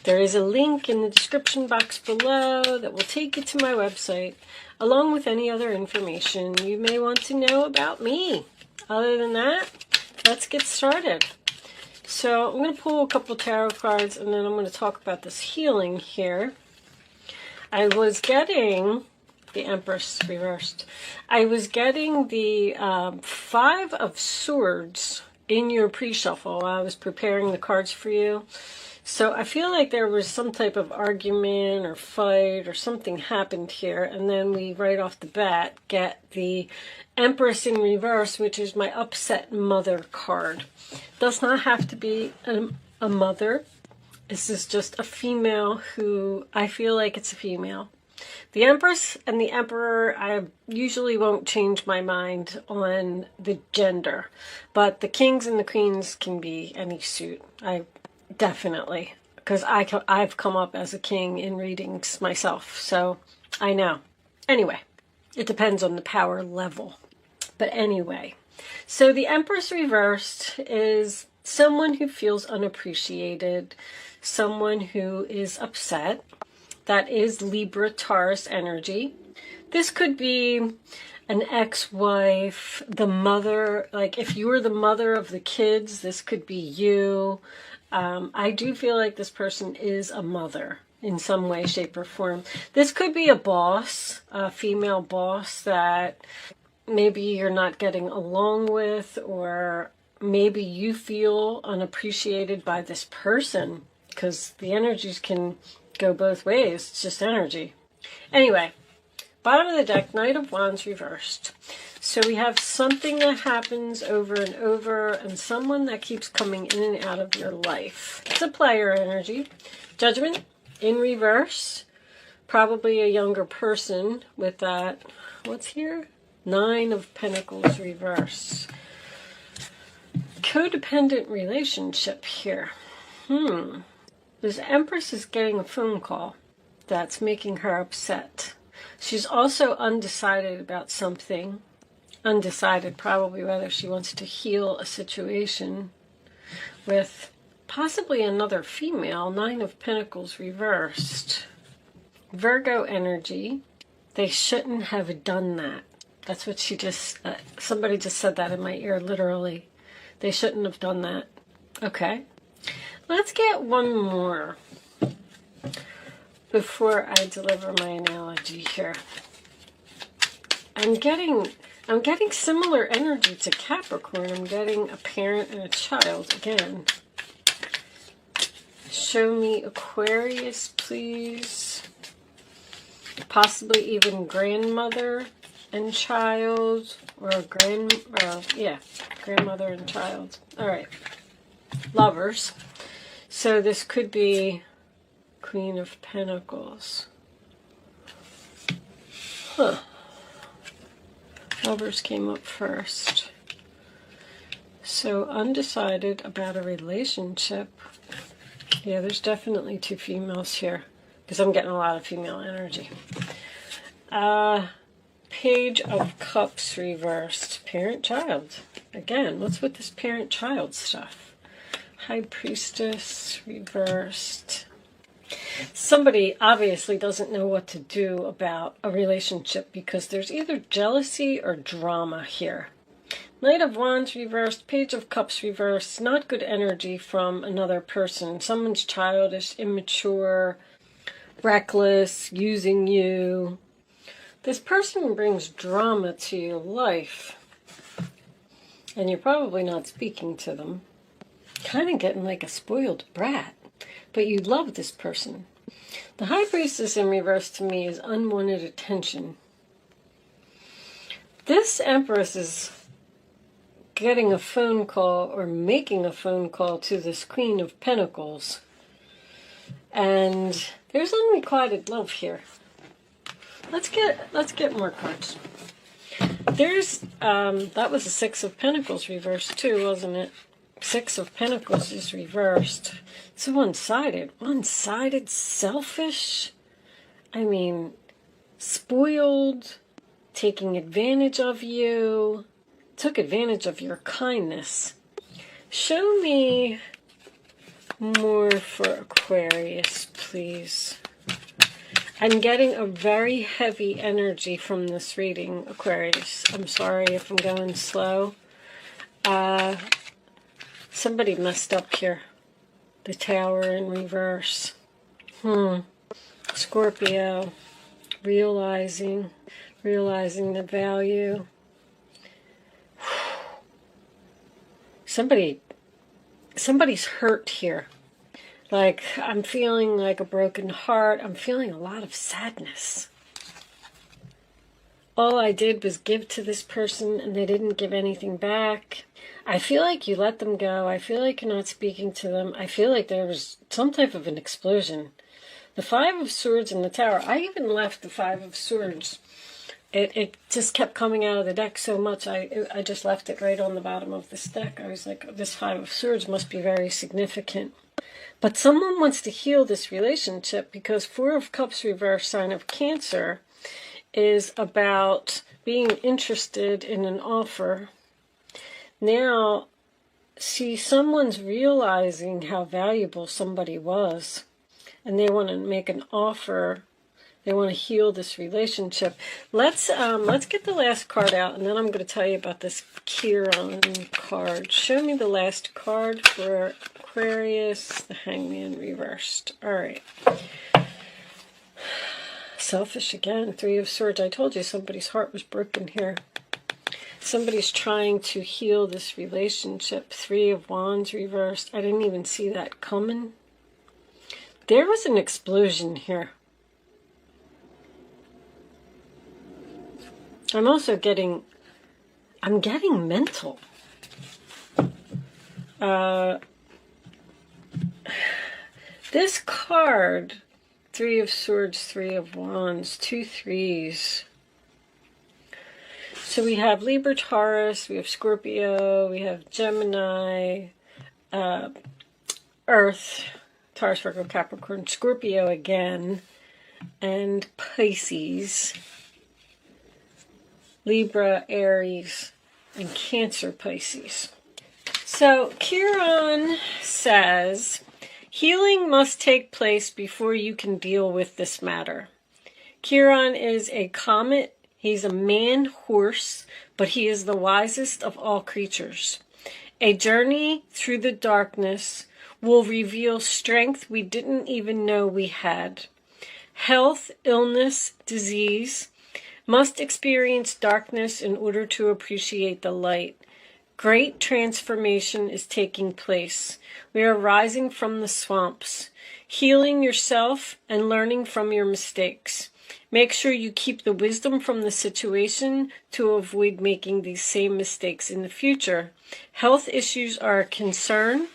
There is a link in the description box below that will take you to my website, along with any other information you may want to know about me. Other than that, let's get started. So I'm going to pull a couple tarot cards, and then I'm going to talk about this healing here. I was getting the Empress reversed. I was getting the Five of Swords in your pre-shuffle while I was preparing the cards for you. So I feel like there was some type of argument or fight or something happened here. And then we, right off the bat, get the Empress in reverse, which is my upset mother card. Does not have to be a mother. This is just a female who, I feel like it's a female. The Empress and the Emperor, I usually won't change my mind on the gender. But the Kings and the Queens can be any suit. Definitely, because I've come up as a king in readings myself, so I know. Anyway, it depends on the power level. But anyway, so the Empress reversed is someone who feels unappreciated, someone who is upset. That is Libra Taurus energy. This could be an ex-wife, the mother, like if you were the mother of the kids, this could be you. I do feel like this person is a mother in some way, shape, or form. This could be a boss, a female boss that maybe you're not getting along with, or maybe you feel unappreciated by this person, because the energies can go both ways. It's just energy. Anyway, bottom of the deck, Knight of Wands reversed. So we have something that happens over and over, and someone that keeps coming in and out of your life. It's a player energy. Judgment in reverse. Probably a younger person with that. What's here? Nine of Pentacles reverse. Codependent relationship here. This Empress is getting a phone call that's making her upset. She's also undecided about something. Undecided probably whether she wants to heal a situation with possibly another female. Nine of Pentacles reversed. Virgo energy. They shouldn't have done that. That's what she just, somebody just said that in my ear, literally. They shouldn't have done that. Okay. Let's get one more before I deliver my analogy here. I'm getting similar energy to Capricorn. I'm getting a parent and a child again. Show me Aquarius, please. Possibly even grandmother and child, or grandmother and child. All right, lovers. So this could be Queen of Pentacles. Lovers came up first. So undecided about a relationship. Yeah, there's definitely two females here, because I'm getting a lot of female energy. Page of Cups reversed. Parent-child. Again, what's with this parent-child stuff? High Priestess reversed. Somebody obviously doesn't know what to do about a relationship because there's either jealousy or drama here. Knight of Wands reversed, Page of Cups reversed. Not good energy from another person. Someone's childish, immature, reckless, using you. This person brings drama to your life, and you're probably not speaking to them. Kind of getting like a spoiled brat, but you love this person. The High Priestess in reverse to me is unwanted attention. This Empress is getting a phone call or making a phone call to this Queen of Pentacles, and there's unrequited love here. Let's get more cards. There's that was a Six of Pentacles reversed too, wasn't it? Six of Pentacles is reversed. It's one-sided. One-sided, selfish. I mean, spoiled, taking advantage of you, took advantage of your kindness. Show me More for Aquarius, please. I'm getting a very heavy energy from this reading, Aquarius. I'm sorry if I'm going slow. Somebody messed up here. The Tower in reverse. Scorpio. Realizing the value. Somebody's hurt here. Like, I'm feeling like a broken heart. I'm feeling a lot of sadness. All I did was give to this person and they didn't give anything back. I feel like you let them go. I feel like you're not speaking to them. I feel like there was some type of an explosion. The Five of Swords in the Tower. I even left the Five of Swords. It just kept coming out of the deck so much. I just left it right on the bottom of this deck. I was like, this Five of Swords must be very significant. But someone wants to heal this relationship because Four of Cups reverse, sign of Cancer, is about being interested in an offer. Now, see, someone's realizing how valuable somebody was, and they want to make an offer. They want to heal this relationship. Let's get the last card out, and then I'm going to tell you about this Kieran card. Show me the last card for Aquarius, the Hangman reversed. All right. Selfish again, Three of Swords. I told you somebody's heart was broken here. Somebody's trying to heal this relationship. Three of Wands reversed. I didn't even see that coming. There was an explosion here. I'm also getting mental. This card, Three of Swords, Three of Wands, 2 threes. So we have Libra, Taurus, we have Scorpio, we have Gemini, Earth, Taurus, Virgo, Capricorn, Scorpio again, and Pisces, Libra, Aries, and Cancer, Pisces. So Kieran says, healing must take place before you can deal with this matter. Kieran is a comet. He's a man-horse, but he is the wisest of all creatures. A journey through the darkness will reveal strength we didn't even know we had. Health, illness, disease must experience darkness in order to appreciate the light. Great transformation is taking place. We are rising from the swamps, healing yourself and learning from your mistakes. Make sure you keep the wisdom from the situation to avoid making these same mistakes in the future. Health issues are a concern.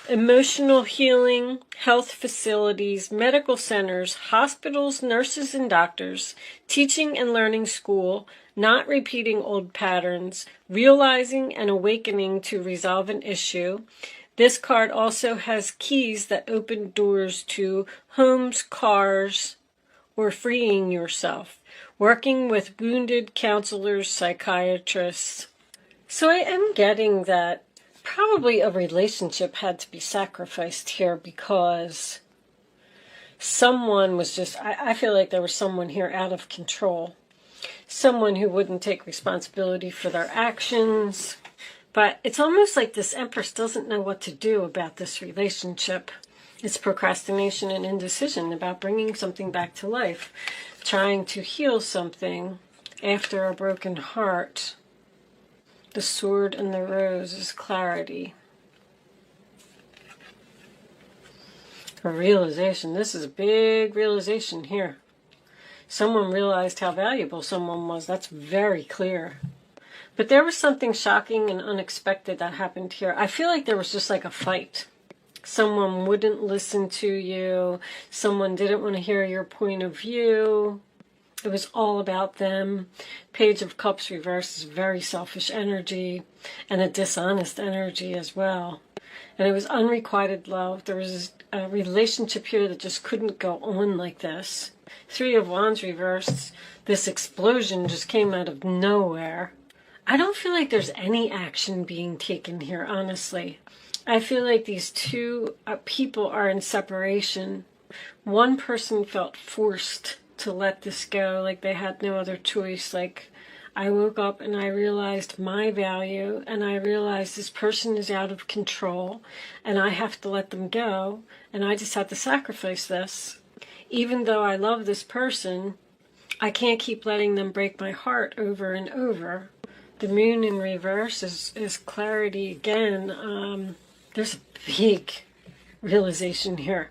Emotional healing, health facilities, medical centers, hospitals, nurses and doctors, teaching and learning school, not repeating old patterns, realizing and awakening to resolve an issue. This card also has keys that open doors to homes, cars, or freeing yourself, working with wounded counselors, psychiatrists. So I am getting that probably a relationship had to be sacrificed here because someone was just, I feel like there was someone here out of control. Someone who wouldn't take responsibility for their actions. But it's almost like this Empress doesn't know what to do about this relationship. It's procrastination and indecision about bringing something back to life, trying to heal something after a broken heart. The Sword and the Rose is clarity. A realization. This is a big realization here. Someone realized how valuable someone was. That's very clear. But there was something shocking and unexpected that happened here. I feel like there was just like a fight. Someone wouldn't listen to you. Someone didn't want to hear your point of view. It was all about them. Page of Cups reverse is very selfish energy and a dishonest energy as well. And it was unrequited love. There was a relationship here that just couldn't go on like this. Three of Wands reversed. This explosion just came out of nowhere. I don't feel like there's any action being taken here, honestly. I feel like these two people are in separation. One person felt forced to let this go, like they had no other choice. Like, I woke up and I realized my value, and I realized this person is out of control and I have to let them go, and I just had to sacrifice this. Even though I love this person, I can't keep letting them break my heart over and over. The moon in reverse is clarity again. There's a big realization here.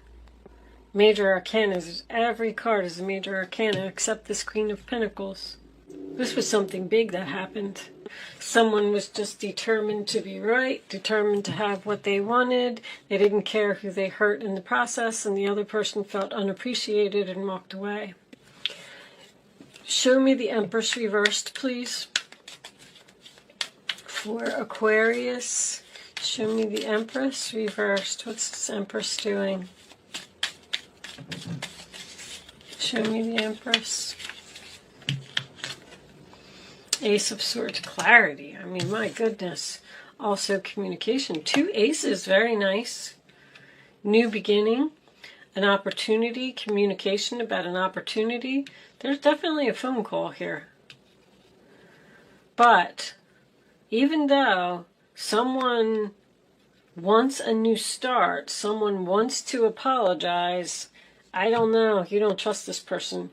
Major arcana is, every card is a major arcana except this Queen of Pentacles. This was something big that happened. Someone was just determined to be right, determined to have what they wanted. They didn't care who they hurt in the process, and the other person felt unappreciated and walked away. Show me the Empress reversed, please. For Aquarius, show me the Empress reversed. What's this Empress doing? Show me the Empress. Ace of Swords, clarity. I mean, my goodness. Also communication. 2 aces, very nice. New beginning, an opportunity, communication about an opportunity. There's definitely a phone call here. But even though someone wants a new start, someone wants to apologize, I don't know, you don't trust this person.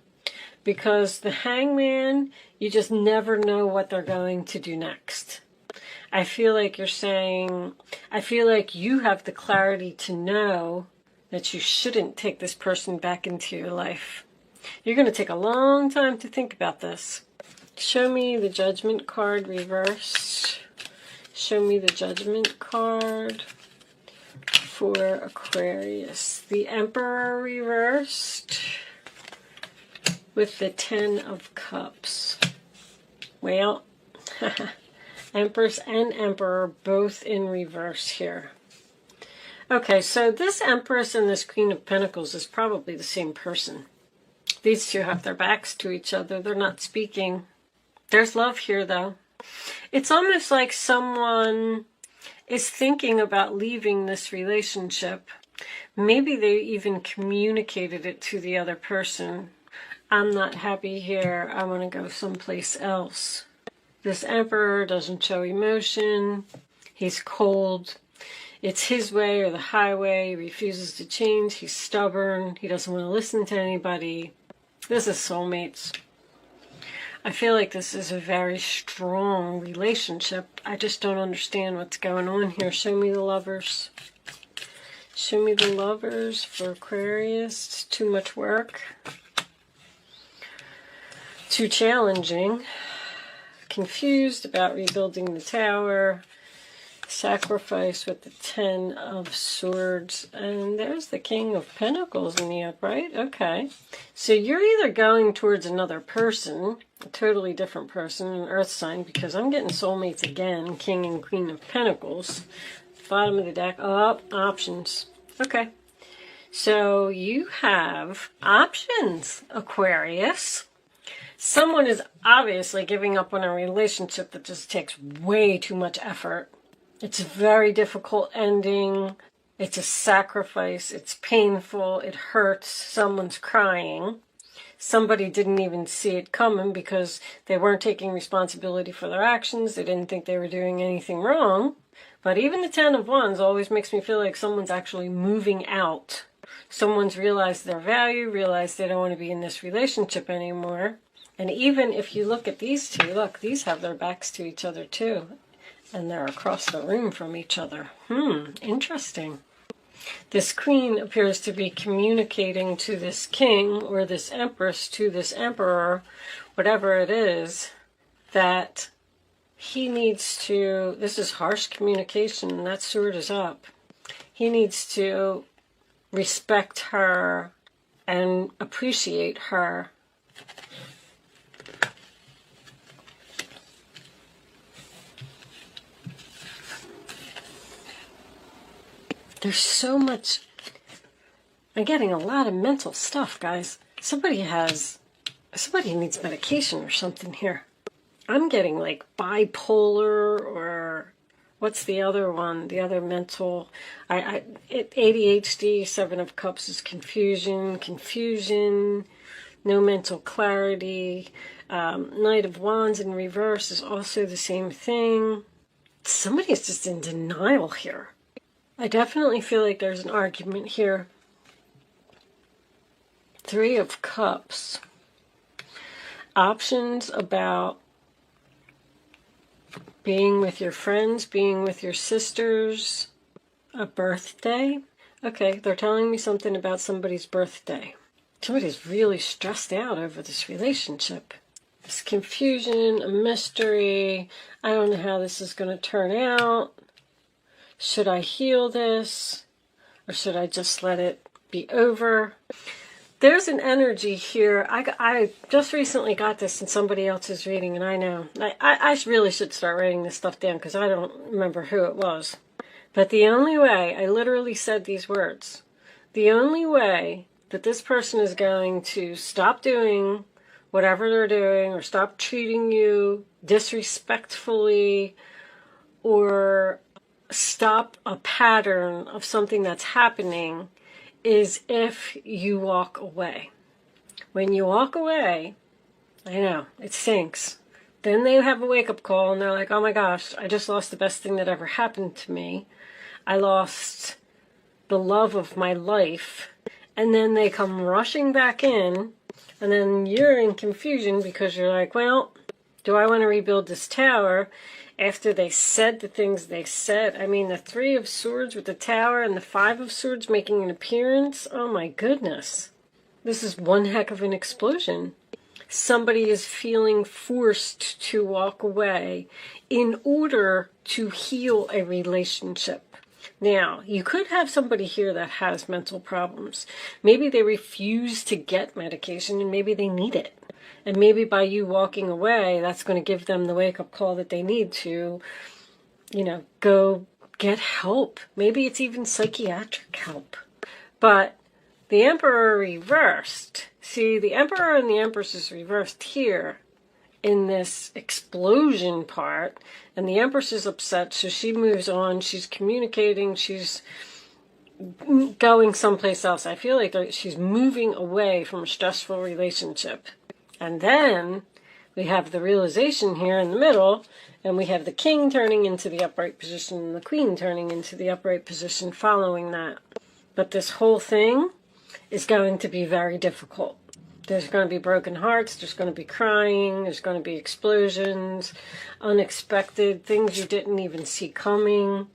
Because the Hangman, you just never know what they're going to do next. I feel like you're saying, I feel like you have the clarity to know that you shouldn't take this person back into your life. You're going to take a long time to think about this. Show me the Judgment card reversed. Show me the Judgment card for Aquarius. The Emperor reversed with the 10 of Cups. Well, Empress and Emperor both in reverse here. Okay, so this Empress and this Queen of Pentacles is probably the same person. These two have their backs to each other. They're not speaking. There's love here, though. It's almost like someone is thinking about leaving this relationship. Maybe they even communicated it to the other person. I'm not happy here. I want to go someplace else. This Emperor doesn't show emotion. He's cold. It's his way or the highway. He refuses to change. He's stubborn. He doesn't want to listen to anybody. This is soulmates. I feel like this is a very strong relationship. I just don't understand what's going on here. Show me the Lovers. Show me the Lovers for Aquarius. It's too much work. Too challenging. Confused about rebuilding the tower. Sacrifice with the 10 of Swords. And there's the King of Pentacles in the upright. Okay. So you're either going towards another person, a totally different person, an earth sign, because I'm getting soulmates again, King and Queen of Pentacles. Bottom of the deck. Oh, options. Okay. So you have options, Aquarius. Someone is obviously giving up on a relationship that just takes way too much effort. It's a very difficult ending. It's a sacrifice. It's painful. It hurts. Someone's crying. Somebody didn't even see it coming because they weren't taking responsibility for their actions. They didn't think they were doing anything wrong. But even the 10 of Wands always makes me feel like someone's actually moving out. Someone's realized their value, realized they don't want to be in this relationship anymore. And even if you look at these two, look, these have their backs to each other too. And they're across the room from each other. Interesting. This Queen appears to be communicating to this King or this Empress to this Emperor, whatever it is, that he needs to, this is harsh communication, that sword is up. He needs to respect her and appreciate her. There's so much, I'm getting a lot of mental stuff, guys. Somebody needs medication or something here. I'm getting like bipolar or What's the other one? The other mental, ADHD, Seven of Cups is confusion, no mental clarity. Knight of Wands in reverse is also the same thing. Somebody is just in denial here. I definitely feel like there's an argument here. Three of Cups. Options about being with your friends, being with your sisters, a birthday. Okay, they're telling me something about somebody's birthday. Somebody's really stressed out over this relationship. It's confusion, a mystery. I don't know how this is going to turn out. Should I heal this? Or should I just let it be over? There's an energy here. I just recently got this in somebody else's reading, and I know. I really should start writing this stuff down because I don't remember who it was. But the only way, I literally said these words, the only way that this person is going to stop doing whatever they're doing or stop treating you disrespectfully or stop a pattern of something that's happening is if you walk away. When you walk away, I know, it stinks. Then they have a wake-up call and they're like, oh my gosh, I just lost the best thing that ever happened to me. I lost the love of my life. And then they come rushing back in, and then you're in confusion because you're like, well, do I want to rebuild this tower after they said the things they said? I mean, the Three of Swords with the tower and the Five of Swords making an appearance. Oh my goodness. This is one heck of an explosion. Somebody is feeling forced to walk away in order to heal a relationship. Now, you could have somebody here that has mental problems. Maybe they refuse to get medication and maybe they need it. And maybe by you walking away, that's going to give them the wake-up call that they need to, go get help. Maybe it's even psychiatric help. But the Emperor reversed. See, the Emperor and the Empress is reversed here in this explosion part. And the Empress is upset, so she moves on. She's communicating. She's going someplace else. I feel like she's moving away from a stressful relationship. And then we have the realization here in the middle, and we have the King turning into the upright position and the Queen turning into the upright position following that. But this whole thing is going to be very difficult. There's going to be broken hearts, there's going to be crying, there's going to be explosions, unexpected, things you didn't even see coming.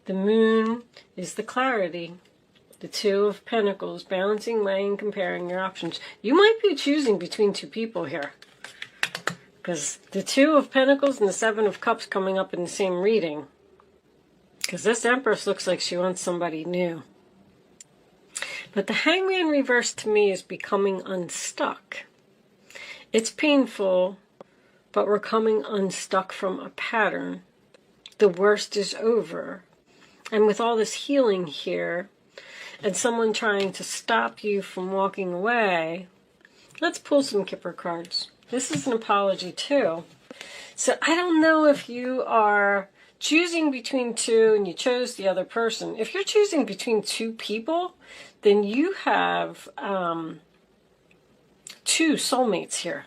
The Moon is the clarity. The Two of Pentacles, balancing, weighing, comparing your options. You might be choosing between two people here. Because the Two of Pentacles and the Seven of Cups coming up in the same reading. Because this Empress looks like she wants somebody new. But the Hangman reverse to me is becoming unstuck. It's painful, but we're coming unstuck from a pattern. The worst is over. And with all this healing here, and someone trying to stop you from walking away, let's pull some Kipper cards. This is an apology too. So I don't know if you are choosing between two and you chose the other person. If you're choosing between two people, then you have two soulmates here.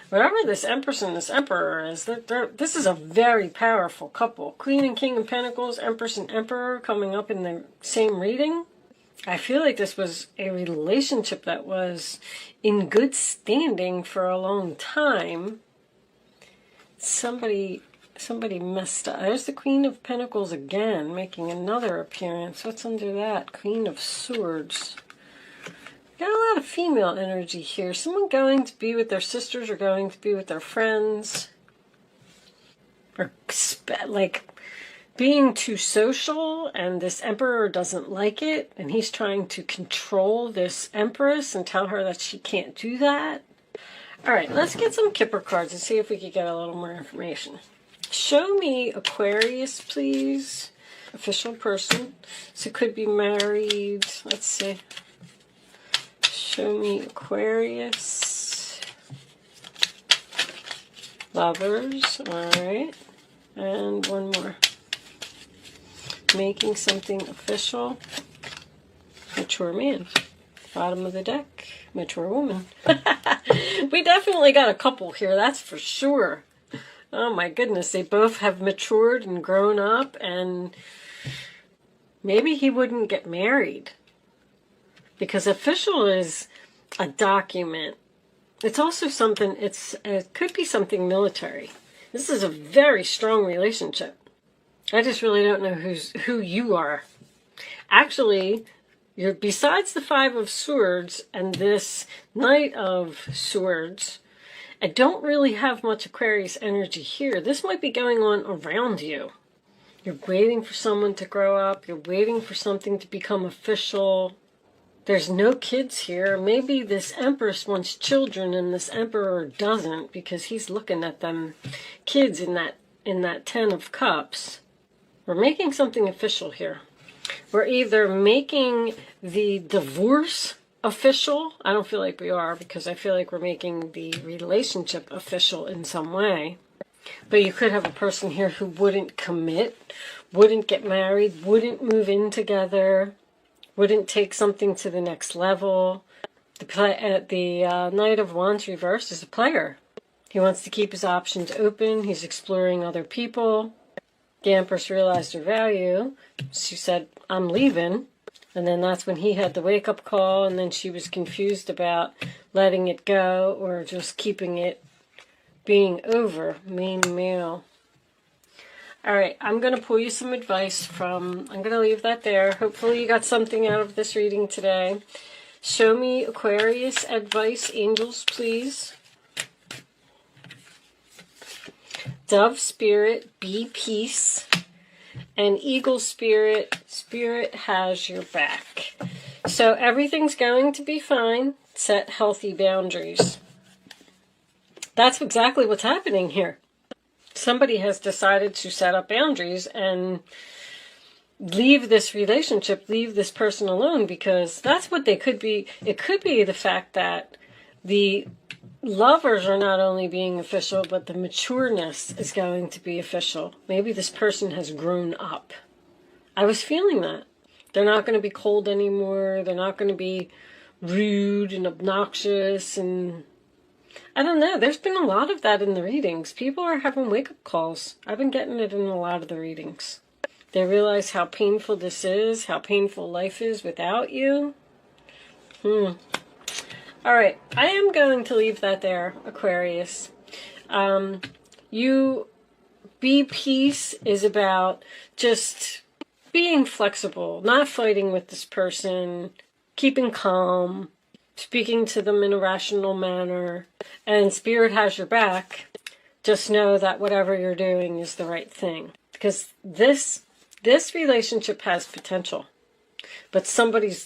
Whatever this Empress and this Emperor is, this is a very powerful couple. Queen and King of Pentacles, Empress and Emperor coming up in the same reading. I feel like this was a relationship that was in good standing for a long time. Somebody messed up. There's the Queen of Pentacles again, making another appearance. What's under that? Queen of Swords. Got a lot of female energy here. Someone going to be with their sisters or going to be with their friends. Or like being too social, and this Emperor doesn't like it, and he's trying to control this Empress and tell her that she can't do that. All right, let's get some Kipper cards and see if we can get a little more information. Show me Aquarius, please. Official person. So could be married. Let's see. Show me Aquarius. Lovers. All right. And one more. Making something official. Mature man. Bottom of the deck. Mature woman. We definitely got a couple here, that's for sure. Oh my goodness, they both have matured and grown up, and maybe he wouldn't get married. Because official is a document. It's also something, it could be something military. This is a very strong relationship. I just really don't know who you are. Actually, you're besides the Five of Swords and this Knight of Swords, I don't really have much Aquarius energy here. This might be going on around you. You're waiting for someone to grow up. You're waiting for something to become official. There's no kids here. Maybe this Empress wants children and this Emperor doesn't, because he's looking at them kids in that Ten of Cups. We're making something official here. We're either making the divorce official. I don't feel like we are, because I feel like we're making the relationship official in some way. But you could have a person here who wouldn't commit, wouldn't get married, wouldn't move in together, wouldn't take something to the next level. The Knight of Wands reversed is a player. He wants to keep his options open. He's exploring other people. The Empress realized her value. She said, I'm leaving. And then that's when he had the wake-up call, and then she was confused about letting it go or just keeping it being over. Main male. All right, I'm going to pull you some advice I'm going to leave that there. Hopefully you got something out of this reading today. Show me Aquarius advice, angels, please. Dove spirit, be peace. And eagle spirit, spirit has your back. So everything's going to be fine. Set healthy boundaries. That's exactly what's happening here. Somebody has decided to set up boundaries and leave this relationship, leave this person alone, because that's what they could be. It could be the fact that the lovers are not only being official, but the matureness is going to be official. Maybe this person has grown up. I was feeling that. They're not going to be cold anymore. They're not going to be rude and obnoxious. And I don't know. There's been a lot of that in the readings. People are having wake-up calls. I've been getting it in a lot of the readings. They realize how painful this is, how painful life is without you. All right, I am going to leave that there, Aquarius. You be peace is about just being flexible, not fighting with this person, keeping calm, speaking to them in a rational manner, and spirit has your back. Just know that whatever you're doing is the right thing, because this relationship has potential, but somebody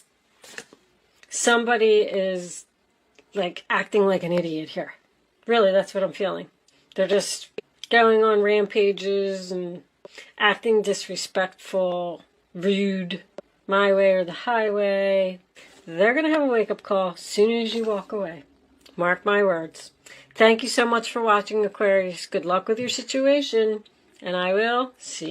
is like acting like an idiot here. Really, that's what I'm feeling. They're just going on rampages and acting disrespectful, rude, my way or the highway. They're going to have a wake-up call as soon as you walk away. Mark my words. Thank you so much for watching, Aquarius. Good luck with your situation, and I will see you.